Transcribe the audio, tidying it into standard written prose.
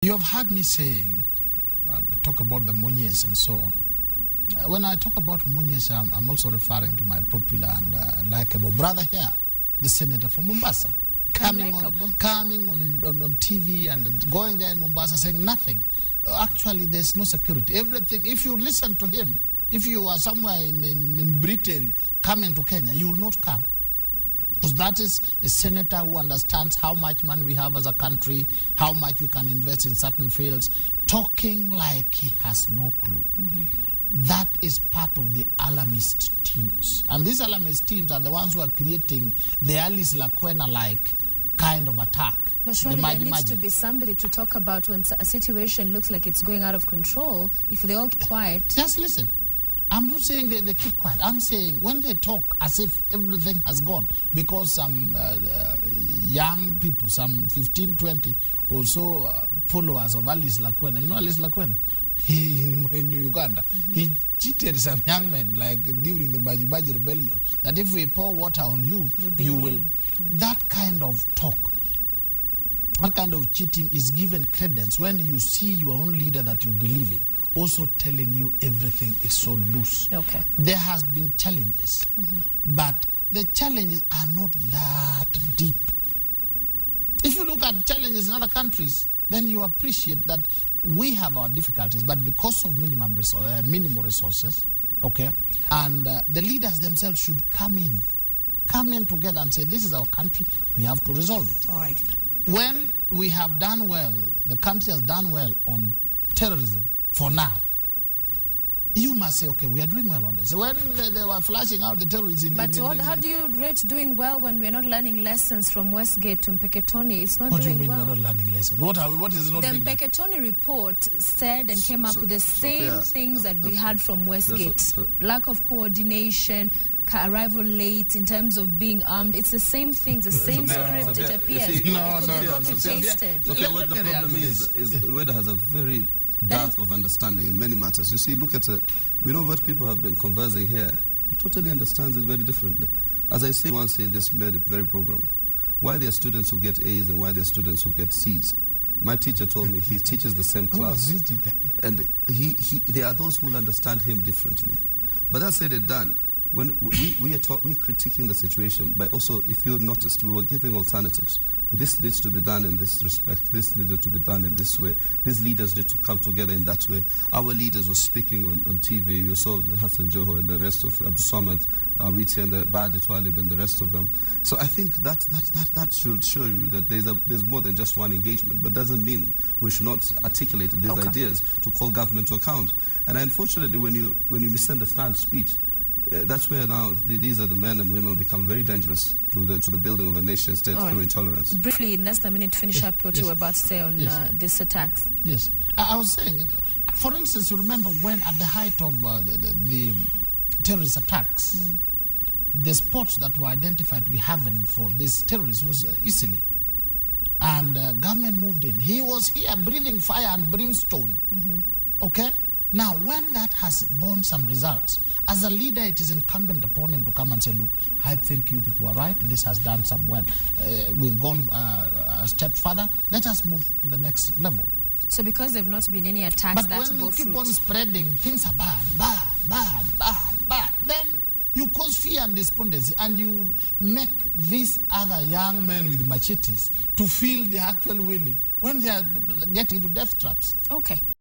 You have heard me saying, talk about the Munyes and so on. When I talk about Munyes, I'm also referring to my popular and likable brother here, the senator from Mombasa, coming on TV and going there in Mombasa saying nothing. Actually, there's no security. Everything, if you listen to him, if you are somewhere in Britain coming to Kenya, you will not come. Because that is a senator who understands how much money we have as a country, how much we can invest in certain fields, talking like he has no clue. That is part of the alarmist teams. And these alarmist teams are the ones who are creating the Alice Lakwena-like kind of attack. But surely there needs to be somebody to talk about when a situation looks like it's going out of control. If they're all quiet. Just listen. I'm not saying they keep quiet. I'm saying when they talk as if everything has gone, because some young people, some 15, 20 or so followers of Alice Lakwena, you know Alice Lakwena? In Uganda, he cheated some young men like during the Maji rebellion, that if we pour water on you, you will. That kind of talk, that kind of cheating is given credence when you see your own leader that you believe in also telling you everything is so loose. Okay. There has been challenges, but the challenges are not that deep. If you look at challenges in other countries, then you appreciate that we have our difficulties, but because of minimal resources, okay, and the leaders themselves should come in together and say, this is our country, we have to resolve it. All right. When we have done well, the country has done well on terrorism, for now, you must say, okay, we are doing well on this. When they were flashing out the terrorism... But how do you rate doing well when we're not learning lessons from Westgate to Mpeketoni? It's not doing well. What do you mean we're not learning lessons? What is not doing? The Mpeketoni report said and came up with the same things that we had from Westgate. Lack of coordination, arrival late in terms of being armed. It's the same things, the same script, it appears. It could be copy-pasted. Sophia, what the problem is Rwanda has a very depth of understanding in many matters. You see, look at it. We know what people have been conversing here. He totally understands it very differently. As I say once in this very program, why there are students who get A's and why there are students who get C's. My teacher told me he teaches the same class. And there are those who will understand him differently. But that said and done, when we're critiquing the situation, but also, if you noticed, we were giving alternatives. This needs to be done in this respect. This needed to be done in this way. These leaders need to come together in that way. Our leaders were speaking on TV. You saw Hassan Joho and the rest of Abdul Samad, Witi and the Badi Twalib and the rest of them. So I think that should show you that there's more than just one engagement, but doesn't mean we should not articulate these ideas to call government to account. And unfortunately, when you misunderstand speech, that's where now these are the men and women become very dangerous to the building of a nation state through intolerance. Briefly, in less than a minute, to finish up what you were about to say on these attacks. Yes. I was saying, for instance, you remember when at the height of the terrorist attacks, the spots that were identified to be haven for these terrorists was Sicily. And government moved in. He was here breathing fire and brimstone. Okay? Now, when that has borne some results, as a leader, it is incumbent upon him to come and say, look, I think you people are right. This has done some well. We've gone a step further. Let us move to the next level. So because there have not been any attacks but when you keep on spreading, things are bad, then you cause fear and despondency, and you make these other young men with machetes to feel they're actually winning when they are getting into death traps. Okay.